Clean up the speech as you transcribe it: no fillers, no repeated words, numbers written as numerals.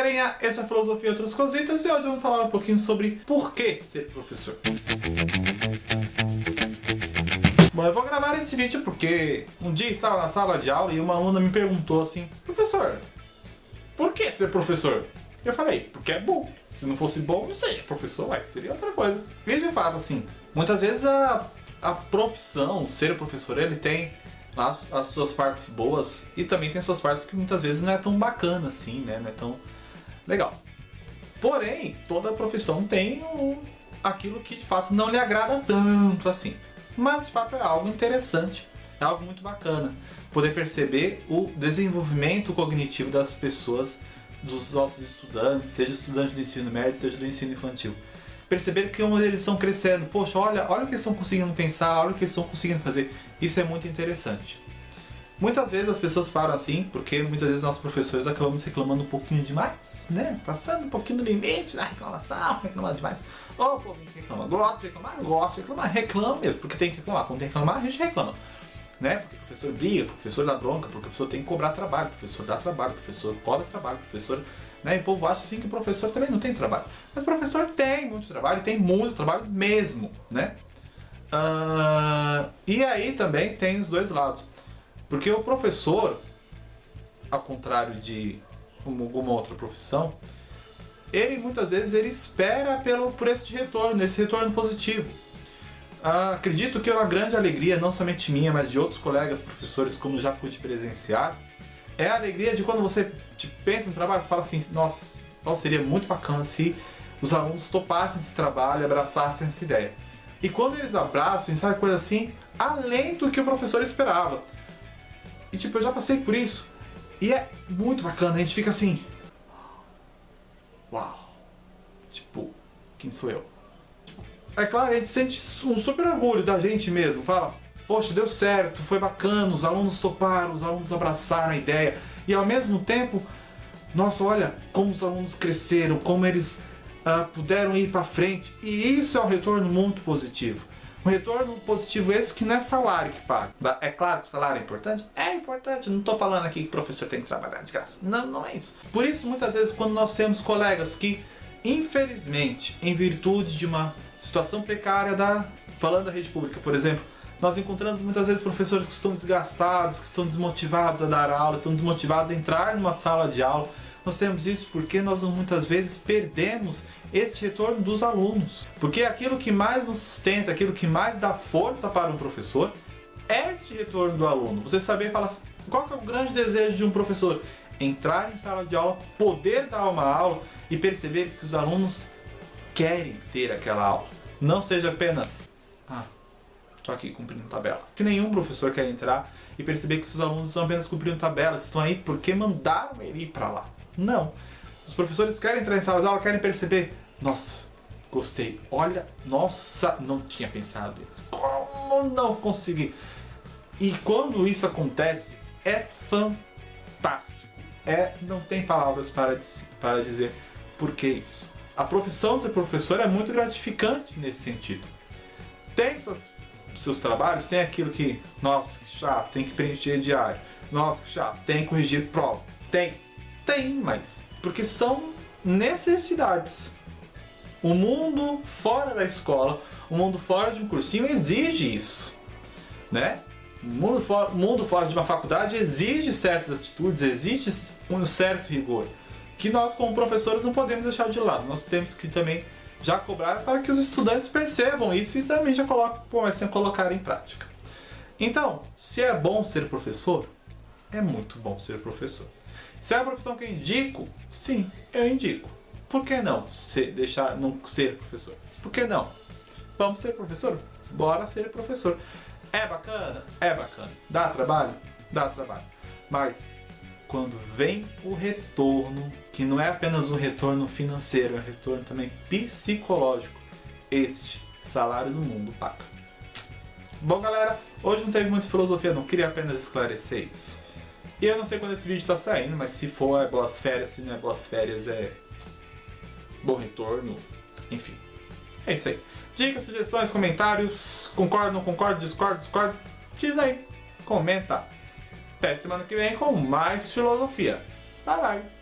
galerinha, essa é a Filosofia e Outras Cositas e hoje vamos falar um pouquinho sobre por que ser professor. Bom, eu vou gravar esse vídeo porque um dia estava na sala de aula e uma aluna me perguntou assim: professor, por que ser professor? Eu falei, porque é bom. Se não fosse bom, não seria professor, mas seria outra coisa. E de fato, assim, muitas vezes a profissão, ser professor, ele tem as suas partes boas e também tem suas partes que muitas vezes não é tão bacana assim, né? Não é tão legal. Porém, toda profissão tem aquilo que de fato não lhe agrada tanto assim. Mas de fato é algo interessante, é algo muito bacana. Poder perceber o desenvolvimento cognitivo das pessoas, dos nossos estudantes, seja estudante do ensino médio, seja do ensino infantil. Perceber que eles estão crescendo. Poxa, olha o que eles estão conseguindo pensar, olha o que eles estão conseguindo fazer. Isso é muito interessante. Muitas vezes as pessoas falam assim, porque muitas vezes nós professores acabamos reclamando um pouquinho demais, né? Passando um pouquinho do limite da reclamação, reclamando demais. Ô, povo que reclama, gosta de reclamar, reclama mesmo, porque tem que reclamar. Quando tem que reclamar, a gente reclama. Né? Porque o professor briga, o professor dá bronca, porque o professor tem que cobrar trabalho, o professor dá trabalho, o professor cobra trabalho, o professor... Né? E o povo acha assim que o professor também não tem trabalho. Mas o professor tem muito trabalho, tem muito trabalho mesmo, né? E aí também tem os dois lados. Porque o professor, ao contrário de alguma outra profissão, ele muitas vezes ele espera por esse retorno, esse retorno positivo. Acredito que é uma grande alegria, não somente minha, mas de outros colegas professores, como já pude presenciar, é a alegria de quando você pensa no trabalho, você fala assim, nossa, seria muito bacana se os alunos topassem esse trabalho, abraçassem essa ideia. E quando eles abraçam, sabe, coisa assim, além do que o professor esperava. E eu já passei por isso. E é muito bacana, a gente fica assim, uau, quem sou eu? É claro, a gente sente um super orgulho da gente mesmo, fala, poxa, deu certo, foi bacana, os alunos toparam, os alunos abraçaram a ideia. E ao mesmo tempo, nossa, olha como os alunos cresceram, como eles puderam ir para frente. E isso é um retorno muito positivo. Um retorno positivo esse que não é salário que paga. É claro que o salário é importante? É importante, não estou falando aqui que o professor tem que trabalhar de graça. Não, não é isso. Por isso, muitas vezes, quando nós temos colegas que, infelizmente, em virtude de uma situação precária falando da rede pública, por exemplo, nós encontramos muitas vezes professores que estão desgastados, que estão desmotivados a dar aula, estão desmotivados a entrar numa sala de aula. Nós temos isso porque nós muitas vezes perdemos este retorno dos alunos. Porque aquilo que mais nos sustenta, aquilo que mais dá força para um professor é este retorno do aluno. Você saber falar assim, qual que é o grande desejo de um professor? Entrar em sala de aula, poder dar uma aula e perceber que os alunos querem ter aquela aula. Não seja apenas, estou aqui cumprindo tabela. Que nenhum professor quer entrar e perceber que seus alunos estão apenas cumprindo tabelas, estão aí porque mandaram ele ir para lá. Não. Os professores querem entrar em sala de aula, querem perceber, nossa, gostei, olha, nossa, não tinha pensado isso. Como não consegui? E quando isso acontece, é fantástico. Não tem palavras para dizer por que isso. A profissão de ser professor é muito gratificante nesse sentido. Tem seus trabalhos, tem aquilo que, nossa, que chato, tem que preencher diário. Nossa, que chato, tem que corrigir prova. Tem, mas porque são necessidades. O mundo fora da escola, o mundo fora de um cursinho exige isso, né? O mundo fora de uma faculdade exige certas atitudes, exige um certo rigor, que nós como professores não podemos deixar de lado. Nós temos que também já cobrar para que os estudantes percebam isso e também já comecem a colocar em prática. Então, se é bom ser professor, é muito bom ser professor. Se é a profissão que eu indico, sim, eu indico. Por que não deixar não ser professor? Por que não? Vamos ser professor? Bora ser professor. É bacana? É bacana. Dá trabalho? Dá trabalho. Mas quando vem o retorno, que não é apenas um retorno financeiro, é um retorno também psicológico, este salário do mundo paga. Bom, galera, hoje não teve muita filosofia, não queria apenas esclarecer isso. E eu não sei quando esse vídeo está saindo, mas se for é boas férias, se não é boas férias é bom retorno, enfim. É isso aí. Dicas, sugestões, comentários, concordo, não concordo, discordo, diz aí, comenta. Até semana que vem com mais filosofia. Bye bye!